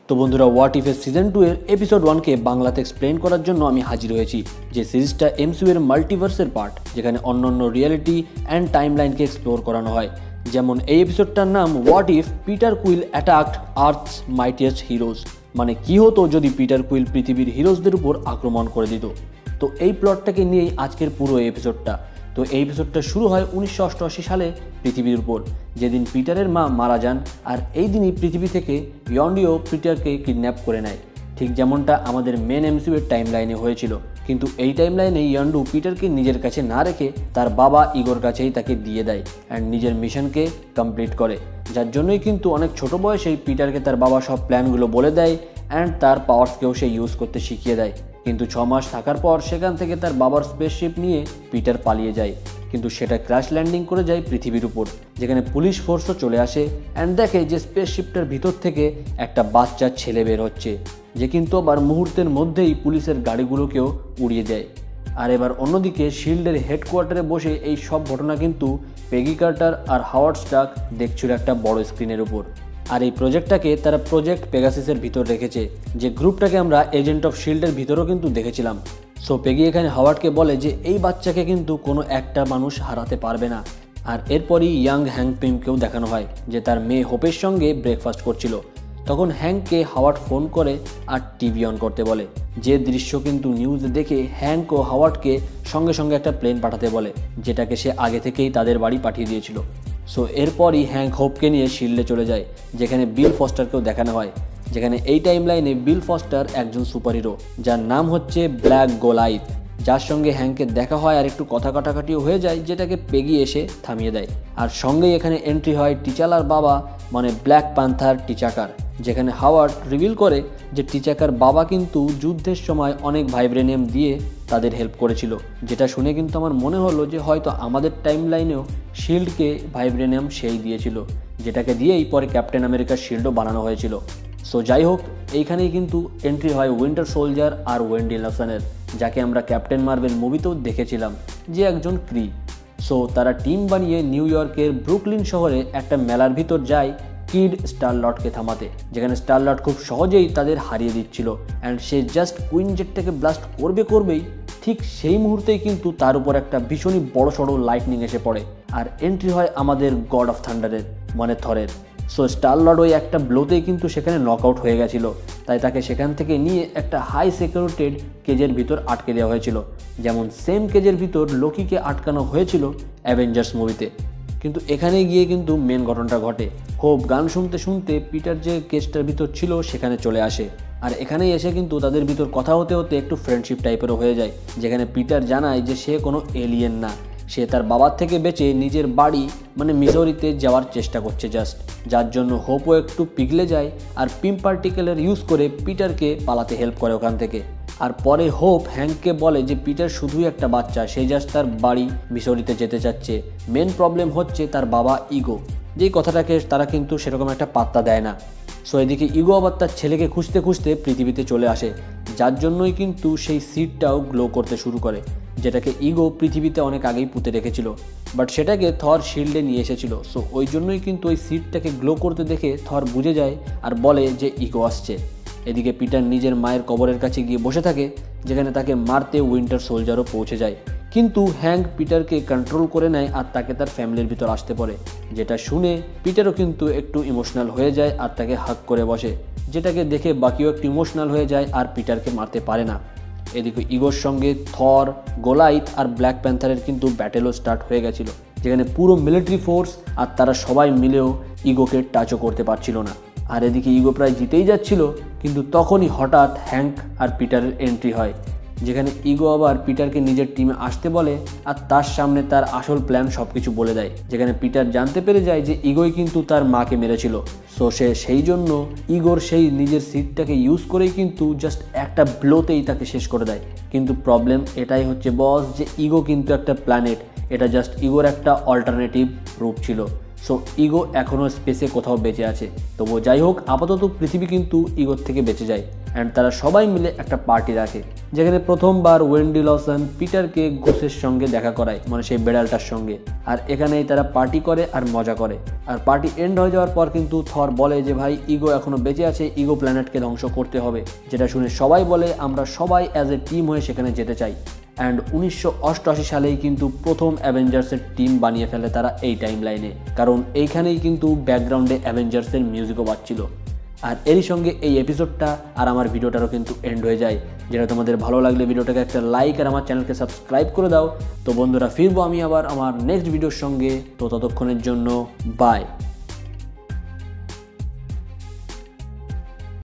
তো বন্ধুরা, what if এর সিজন 2 এর এপিসোড 1 কে বাংলাতে এক্সপ্লেন করার জন্য আমি হাজির হয়েছি। যে সিরিজটা এমসিইউ এর মাল্টিভার্সের পার্ট, যেখানে অন্যান্য রিয়েলিটি অ্যান্ড টাইমলাইনকে এক্সপ্লোর করানো হয়। যেমন এই এপিসোডটার নাম what if Peter Quill attacked Earth's mightiest heroes, মানে কি হতো যদি পিটার কুইল পৃথিবীর হিরোজদের উপর আক্রমণ করে দিত। তো এই প্লটটাকে নিয়েই আজকের পুরো এপিসোডটা। তো এই এপিসোডটা শুরু হয় 1988 সালে পৃথিবীর উপর, যেদিন পিটারের মা মারা যান। আর এই দিনই পৃথিবী থেকে ইয়ন্ডিও পিটারকে কিডন্যাপ করে নেয়, ঠিক যেমনটা আমাদের মেন এমসিইউ এর টাইম লাইনে হয়েছিল। কিন্তু এই টাইম লাইনে ইয়ন্ডু পিটারকে নিজের কাছে না রেখে তার বাবা ইগোর কাছেই তাকে দিয়ে দেয় অ্যান্ড নিজের মিশনকে কমপ্লিট করে। যার জন্যই কিন্তু অনেক ছোট বয়সেই পিটারকে তার বাবা সব প্ল্যানগুলো বলে দেয় অ্যান্ড তার পাওয়ারসকেও সে ইউজ করতে শিখিয়ে দেয়। কিন্তু 6 মাস থাকার পর সেখান থেকে তার বাবার স্পেসশিপ নিয়ে পিটার পালিয়ে যায়, কিন্তু সেটা ক্র্যাশ ল্যান্ডিং করে যায় পৃথিবীর উপর, যেখানে পুলিশ ফোর্সও চলে আসে অ্যান্ড দেখে যে স্পেসশিপটার ভিতর থেকে একটা বাচ্চা ছেলে বের হচ্ছে, যে কিন্তু আবার মুহূর্তের মধ্যেই পুলিশের গাড়িগুলোকেও উড়িয়ে দেয়। আর এবার অন্যদিকে শিল্ডের হেডকোয়ার্টারে বসে এই সব ঘটনা কিন্তু পেগি কার্টার আর হাওয়ার্ড স্টার্ক দেখছিল একটা বড় স্ক্রিনের উপর। আর এই প্রজেক্টটাকে তারা প্রজেক্ট পেগাসিসের ভিতর রেখেছে, যে গ্রুপটাকে আমরা এজেন্ট অফ শিল্ডের ভিতরেও কিন্তু দেখেছিলাম। সো পেগি এখানে হাওয়ার্ডকে বলে যে এই বাচ্চাকে কিন্তু কোনো একটা মানুষ হারাতে পারবে না। আর এরপরই ইয়াং হ্যাংক পিমকেও দেখানো হয় যে তার মেয়ে হোপের সঙ্গে ব্রেকফাস্ট করছিল। তখন হ্যাংককে হাওয়ার্ড ফোন করে আর টিভি অন করতে বলে, যে দৃশ্য কিন্তু নিউজ দেখে হ্যাংক ও হাওয়ার্ডকে সঙ্গে সঙ্গে একটা প্লেন পাঠাতে বলে, যেটাকে সে আগে থেকেই তাদের বাড়ি পাঠিয়ে দিয়েছিল। সো এরপরই হ্যাংক হোপকে নিয়ে শিল্ডে চলে যায়, যেখানে বিল ফস্টারকেও দেখানো হয়। যেখানে এই টাইম লাইনে বিল ফস্টার একজন সুপারহিরো, যার নাম হচ্ছে ব্ল্যাক গোলাইথ, যার সঙ্গে হ্যাংকের দেখা হয় আর একটু কথা কাটাকাটিও হয়ে যায়, যেটাকে পেগি এসে থামিয়ে দেয়। আর সঙ্গেই এখানে এন্ট্রি হয় টিচালার বাবা, মানে ব্ল্যাক প্যান্থার টিচাকার, যেখানে হাওয়ার্ড রিভিল করে যে টিচাকার বাবা কিন্তু যুদ্ধের সময় অনেক ভাইব্রেনিয়াম দিয়ে তাদের হেল্প করেছিল। যেটা শুনে কিন্তু আমার মনে হলো যে হয়তো আমাদের টাইম লাইনেও শিল্ডকে ভাইব্রেনিয়াম সেই দিয়েছিল, যেটাকে দিয়েই পরে ক্যাপ্টেন আমেরিকার শিল্ডও বানানো হয়েছিল। সো যাই হোক, এইখানেই কিন্তু এন্ট্রি হয় উইন্টার সোলজার আর ওয়েন্ডি লসনের, যাকে আমরা ক্যাপ্টেন মার্ভেল মুভিতেও দেখেছিলাম, যে একজন ক্রি। সো তারা টিম বানিয়ে নিউ ইয়র্কের ব্রুকলিন শহরে একটা মেলার ভিতর যায় কিড স্টার-লর্ডকে থামাতে, যেখানে স্টার-লর্ড খুব সহজেই তাদের হারিয়ে দিচ্ছিল অ্যান্ড সে জাস্ট কুইন জেটটাকে ব্লাস্ট করবেই ঠিক সেই মুহূর্তেই কিন্তু তার উপর একটা ভীষণই বড় সড়ো লাইটনিং এসে পড়ে। আর এন্ট্রি হয় আমাদের গড অফ থান্ডারের, মানে থরের। সো স্টার-লর্ড ওই একটা ব্লোতেই কিন্তু সেখানে নক আউট হয়ে গেছিল, তাই তাকে সেখান থেকে নিয়ে একটা হাই সিকিউরিটেড কেজের ভিতর আটকে দেওয়া হয়েছিল, যেমন সেম কেজের ভিতর লোকিকে আটকানো হয়েছিল অ্যাভেঞ্জার্স মুভিতে। কিন্তু এখানে গিয়ে কিন্তু মেন ঘটনাটা ঘটে। হোপ গান শুনতে শুনতে পিটার যে কেসটার ভিতর ছিল সেখানে চলে আসে, আর এখানেই এসে কিন্তু তাদের ভিতর কথা হতে হতে একটু ফ্রেন্ডশিপ টাইপেরও হয়ে যায়, যেখানে পিটার জানায় যে সে কোনো এলিয়েন না, সে তার বাবার থেকে বেঁচে নিজের বাড়ি মানে মিজোরিতে যাওয়ার চেষ্টা করছে জাস্ট, যার জন্য হোপও একটু পিঘলে যায় আর পিম পার্টিকেলের ইউজ করে পিটারকে পালাতে হেল্প করে ওখান থেকে। আর পরে হোপ হ্যাংককে বলে যে পিটার শুধুই একটা বাচ্চা, সে জাস্ট তার বাড়ি মিসৌরিতে যেতে চাচ্ছে, মেন প্রবলেম হচ্ছে তার বাবা ইগো, যেই কথাটাকে তারা কিন্তু সেরকম একটা পাত্তা দেয় না। সো এদিকে ইগো আবার তার ছেলেকে খুঁজতে খুঁজতে পৃথিবীতে চলে আসে, যার জন্যই কিন্তু সেই সিডটাও গ্লো করতে শুরু করে, যেটাকে ইগো পৃথিবীতে অনেক আগেই পুঁতে রেখেছিল, বাট সেটাকে থর শিল্ডে নিয়ে এসেছিল। সো ওই জন্যই কিন্তু ওই সিডটাকে গ্লো করতে দেখে থর বুঝে যায় আর বলে যে ইগো আসছে। এদিকে পিটার নিজের মায়ের কবরের কাছে গিয়ে বসে থাকে, যেখানে তাকে মারতে উইন্টার সোলজারও পৌঁছে যায়, কিন্তু হ্যাংক পিটারকে কন্ট্রোল করে নেয় আর তাকে তার ফ্যামিলির ভিতর আসতে পারে, যেটা শুনে পিটারও কিন্তু একটু ইমোশনাল হয়ে যায় আর তাকে হাগ করে বসে, যেটাকে দেখে বাকিও একটু ইমোশনাল হয়ে যায় আর পিটারকে মারতে পারে না। এদিকে ইগোর সঙ্গে থর, গোলাইথ আর ব্ল্যাক প্যান্থারের কিন্তু ব্যাটেলও স্টার্ট হয়ে গেছিলো, যেখানে পুরো মিলিটারি ফোর্স আর তারা সবাই মিলেও ইগোকে টাচও করতে পারছিল না। আর এদিকে ইগো প্রায় জিতেই যাচ্ছিল, কিন্তু তখনই হঠাৎ হ্যাংক আর পিটারের এন্ট্রি হয়, যেখানে ইগো আবার পিটারকে নিজের টিমে আসতে বলে আর তার সামনে তার আসল প্ল্যান সব কিছু বলে দেয়, যেখানে পিটার জানতে পেরে যায় যে ইগোই কিন্তু তার মাকে মেরেছিল। সো সে সেই জন্য ইগোর সেই নিজের সিটটাকে ইউজ করেই কিন্তু জাস্ট একটা ব্লোতেই তাকে শেষ করে দেয়। কিন্তু প্রবলেম এটাই হচ্ছে বস, যে ইগো কিন্তু একটা প্ল্যানেট, এটা জাস্ট ইগোর একটা অল্টারনেটিভ রূপ ছিল। সো ইগো এখনও স্পেসে কোথাও বেঁচে আছে। তবুও যাই হোক, আপাতত পৃথিবী কিন্তু ইগোর থেকে বেঁচে যায় অ্যান্ড তারা সবাই মিলে একটা পার্টি রাখে, যেখানে প্রথমবার ওয়েন্ডি লসন পিটারকে গোসের সঙ্গে দেখা করায়, মানে সেই বেড়ালটার সঙ্গে। আর এখানেই তারা পার্টি করে আর মজা করে। আর পার্টি এন্ড হয়ে যাওয়ার পর কিন্তু থর বলে যে ভাই ইগো এখনো বেঁচে আছে, ইগো প্ল্যানেটকে ধ্বংস করতে হবে, যেটা শুনে সবাই বলে আমরা সবাই অ্যাজ এ টিম হয়ে সেখানে যেতে চাই। অ্যান্ড 1988 সালেই কিন্তু প্রথম অ্যাভেঞ্জার্সের টিম বানিয়ে ফেলে তারা এই টাইম লাইনে, কারণ এইখানেই কিন্তু ব্যাকগ্রাউন্ডে অ্যাভেঞ্জার্সের মিউজিকও বাজছিল। আর এরই সঙ্গে এই এপিসোডটা আর আমার ভিডিওটারও কিন্তু এন্ড হয়ে যায়। যেটা তোমাদের ভালো লাগলে ভিডিওটাকে একটা লাইক আর আমার চ্যানেলকে সাবস্ক্রাইব করে দাও। তো বন্ধুরা, ফিরবো আমি আবার আমার নেক্সট ভিডিওর সঙ্গে। তো ততক্ষণের জন্য বাই।